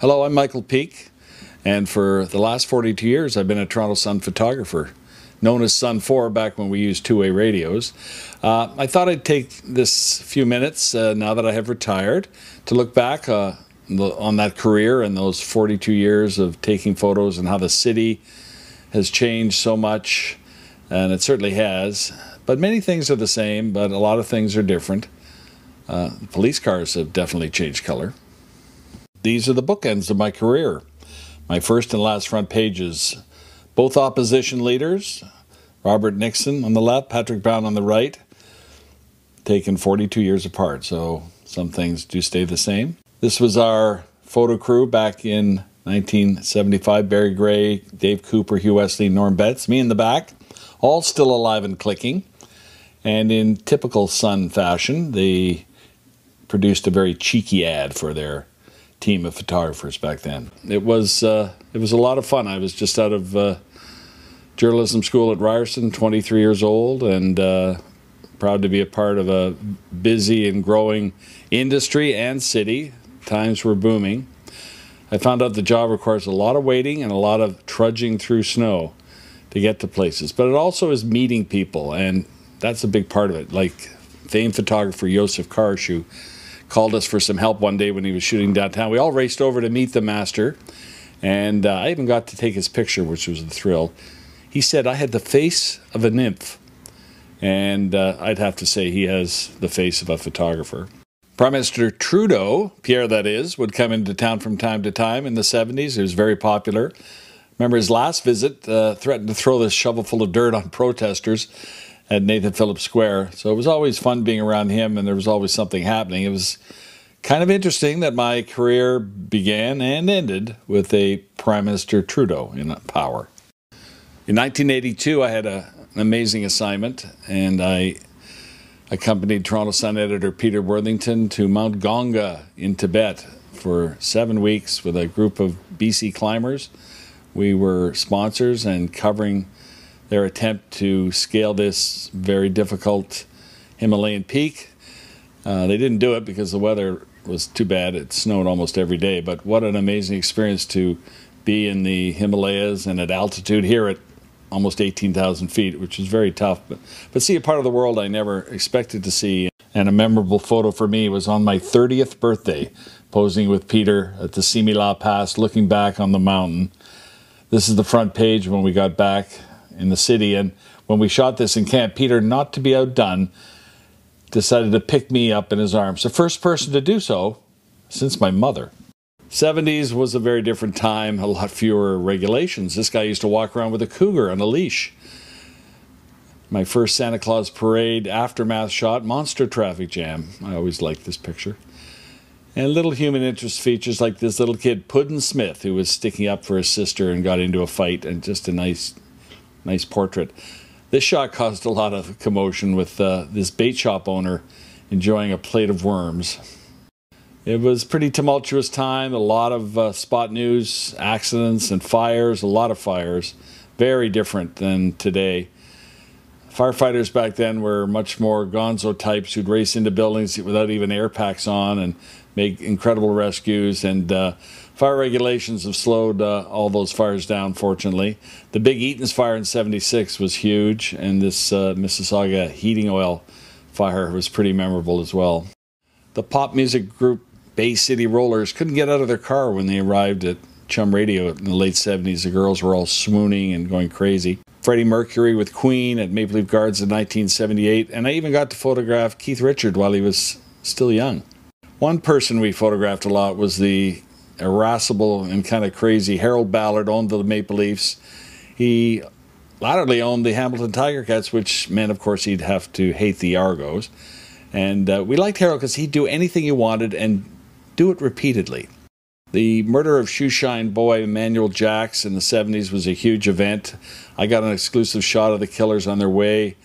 Hello, I'm Michael Peake, and for the last 42 years I've been a Toronto Sun photographer, known as Sun 4 back when we used two-way radios. I thought I'd take this few minutes, now that I have retired, to look back on that career and those 42 years of taking photos and how the city has changed so much, and it certainly has. But many things are the same, but a lot of things are different. Police cars have definitely changed color. These are the bookends of my career. My first and last front pages, both opposition leaders, Robert Nixon on the left, Patrick Brown on the right, taken 42 years apart, so some things do stay the same. This was our photo crew back in 1975, Barry Gray, Dave Cooper, Hugh Wesley, Norm Betts, me in the back, all still alive and clicking. And in typical Sun fashion, they produced a very cheeky ad for their team of photographers back then. It was a lot of fun. I was just out of journalism school at Ryerson, 23 years old, and proud to be a part of a busy and growing industry and city. Times were booming. I found out the job requires a lot of waiting and a lot of trudging through snow to get to places, but it also is meeting people, and that's a big part of it. Like famed photographer Josef Karshu called us for some help one day when he was shooting downtown. We all raced over to meet the master, and I even got to take his picture, which was a thrill. He said I had the face of a nymph, and I'd have to say he has the face of a photographer. Prime Minister Trudeau, Pierre that is, would come into town from time to time in the 70s. He was very popular. Remember his last visit threatened to throw this shovel full of dirt on protesters at Nathan Phillips Square. So it was always fun being around him, and there was always something happening. It was kind of interesting that my career began and ended with a Prime Minister Trudeau in power. In 1982, I had an amazing assignment, and I accompanied Toronto Sun editor Peter Worthington to Mount Gongga in Tibet for 7 weeks with a group of BC climbers. We were sponsors and covering their attempt to scale this very difficult Himalayan peak. They didn't do it because the weather was too bad. It snowed almost every day, but what an amazing experience to be in the Himalayas and at altitude here at almost 18,000 feet, which is very tough, but see a part of the world I never expected to see. And a memorable photo for me was on my 30th birthday, posing with Peter at the Simila Pass, looking back on the mountain. This is the front page when we got back in the city, and when we shot this in camp, Peter, not to be outdone, decided to pick me up in his arms. The first person to do so since my mother. 70s was a very different time, a lot fewer regulations. This guy used to walk around with a cougar on a leash. My first Santa Claus parade aftermath shot, monster traffic jam. I always liked this picture. And little human interest features like this little kid, Puddin' Smith, who was sticking up for his sister and got into a fight, and just a nice portrait. This shot caused a lot of commotion with this bait shop owner enjoying a plate of worms. It was a pretty tumultuous time, a lot of spot news, accidents and fires, a lot of fires, very different than today. Firefighters back then were much more gonzo types who'd race into buildings without even air packs on and make incredible rescues, and fire regulations have slowed all those fires down, fortunately. The Big Eaton's fire in '76 was huge, and this Mississauga heating oil fire was pretty memorable as well. The pop music group Bay City Rollers couldn't get out of their car when they arrived at Chum Radio in the late 70s. The girls were all swooning and going crazy. Freddie Mercury with Queen at Maple Leaf Gardens in 1978, and I even got to photograph Keith Richards while he was still young. One person we photographed a lot was the irascible and kind of crazy Harold Ballard, owned the Maple Leafs. He latterly owned the Hamilton Tiger Cats, which meant, of course, he'd have to hate the Argos. And we liked Harold because he'd do anything he wanted and do it repeatedly. The murder of shoeshine boy Emmanuel Jacks in the 70s was a huge event. I got an exclusive shot of the killers on their way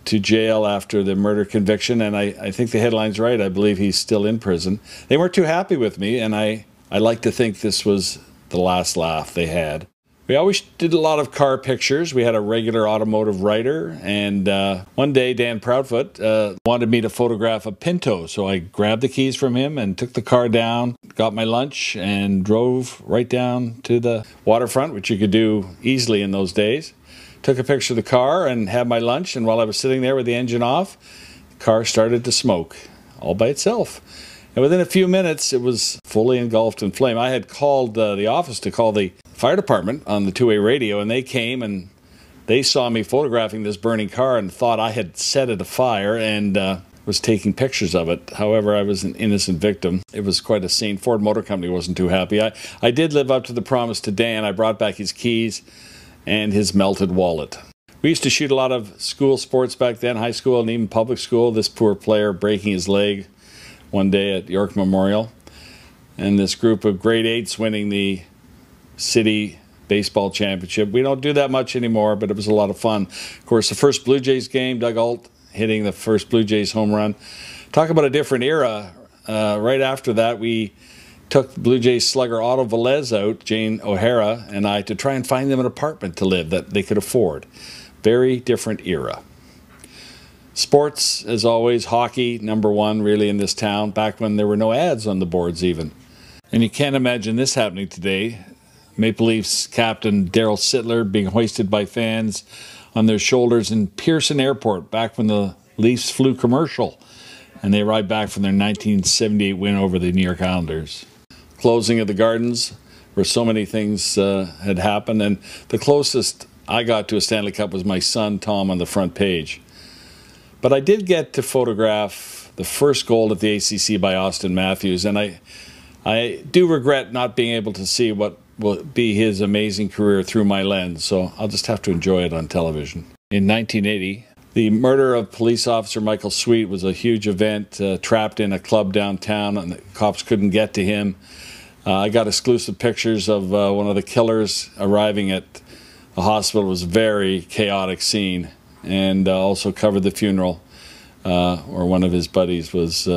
to jail after the murder conviction, and I think the headline's right. I believe he's still in prison. They weren't too happy with me, and I like to think this was the last laugh they had. We always did a lot of car pictures. We had a regular automotive writer, and one day Dan Proudfoot wanted me to photograph a Pinto, so I grabbed the keys from him and took the car down, got my lunch, and drove right down to the waterfront, which you could do easily in those days. Took a picture of the car and had my lunch, and while I was sitting there with the engine off, the car started to smoke all by itself. And within a few minutes, it was fully engulfed in flame. I had called the office to call the fire department on the two-way radio, and they came and they saw me photographing this burning car and thought I had set it afire and was taking pictures of it. However, I was an innocent victim. It was quite a scene. Ford Motor Company wasn't too happy. I did live up to the promise to Dan. I brought back his keys and his melted wallet. We used to shoot a lot of school sports back then, high school and even public school. This poor player breaking his leg one day at York Memorial, and this group of grade 8s winning the city baseball championship. We don't do that much anymore, but it was a lot of fun. Of course, the first Blue Jays game, Doug Ault hitting the first Blue Jays home run. Talk about a different era. Right after that, we took Blue Jays slugger Otto Velez out, Jane O'Hara and I, to try and find them an apartment to live that they could afford. Very different era. Sports, as always, hockey, #1 really in this town, back when there were no ads on the boards even. And you can't imagine this happening today. Maple Leafs captain Darryl Sittler being hoisted by fans on their shoulders in Pearson Airport back when the Leafs flew commercial and they arrived back from their 1978 win over the New York Islanders. Closing of the Gardens, where so many things had happened, and the closest I got to a Stanley Cup was my son Tom on the front page. But I did get to photograph the first goal at the ACC by Austin Matthews, and I do regret not being able to see what will be his amazing career through my lens, so I'll just have to enjoy it on television. In 1980, the murder of police officer Michael Sweet was a huge event, trapped in a club downtown, and the cops couldn't get to him. I got exclusive pictures of one of the killers arriving at the hospital. It was a very chaotic scene. And also covered the funeral where one of his buddies was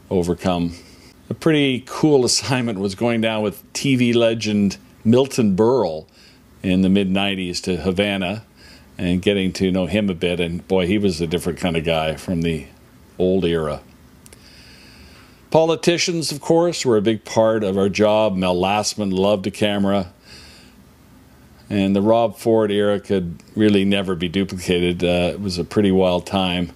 overcome. A pretty cool assignment was going down with TV legend Milton Berle in the mid-90s to Havana and getting to know him a bit. And boy, he was a different kind of guy from the old era. Politicians, of course, were a big part of our job. Mel Lastman loved a camera. And the Rob Ford era could really never be duplicated. It was a pretty wild time.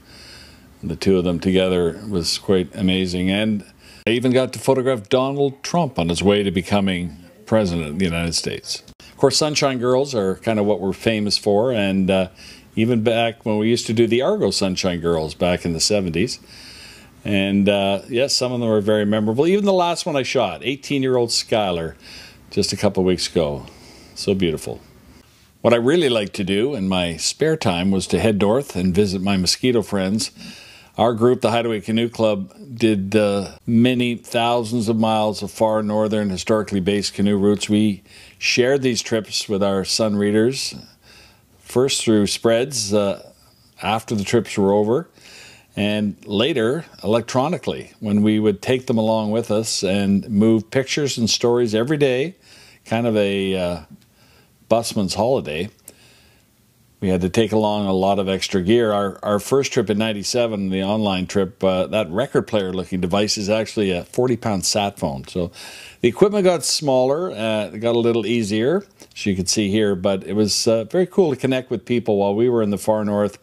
The two of them together was quite amazing. And I even got to photograph Donald Trump on his way to becoming president of the United States. Of course, Sunshine Girls are kind of what we're famous for. And even back when we used to do the Argo Sunshine Girls back in the 70s. And yes, some of them were very memorable. Even the last one I shot, 18-year-old Skylar, just a couple of weeks ago. So beautiful. What I really liked to do in my spare time was to head north and visit my mosquito friends. Our group, the Hideaway Canoe Club, did many thousands of miles of far northern historically based canoe routes. We shared these trips with our Sun readers, first through spreads after the trips were over, and later electronically when we would take them along with us and move pictures and stories every day, kind of a busman's holiday. We had to take along a lot of extra gear. Our first trip in '97, the online trip, that record player looking device is actually a 40-pound sat phone. So the equipment got smaller, it got a little easier, as you can see here, but it was very cool to connect with people while we were in the far north,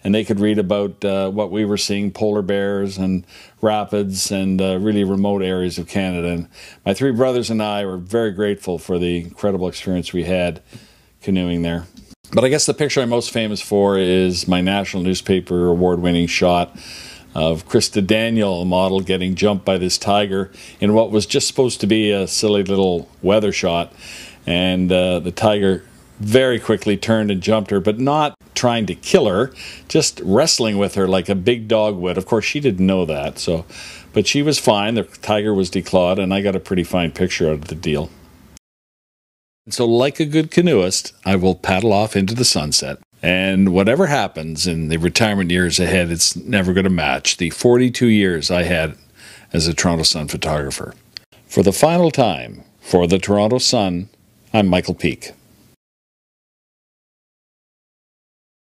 and they could read about what we were seeing, polar bears and rapids and really remote areas of Canada. And my three brothers and I were very grateful for the incredible experience we had canoeing there. But I guess the picture I'm most famous for is my national newspaper award-winning shot of Krista Daniel, a model, getting jumped by this tiger in what was just supposed to be a silly little weather shot. And the tiger very quickly turned and jumped her, but not trying to kill her, just wrestling with her like a big dog would. Of course, she didn't know that, but she was fine. The tiger was declawed, and I got a pretty fine picture out of the deal. So like a good canoeist, I will paddle off into the sunset. And whatever happens in the retirement years ahead, it's never going to match the 42 years I had as a Toronto Sun photographer. For the final time, for the Toronto Sun, I'm Michael Peake.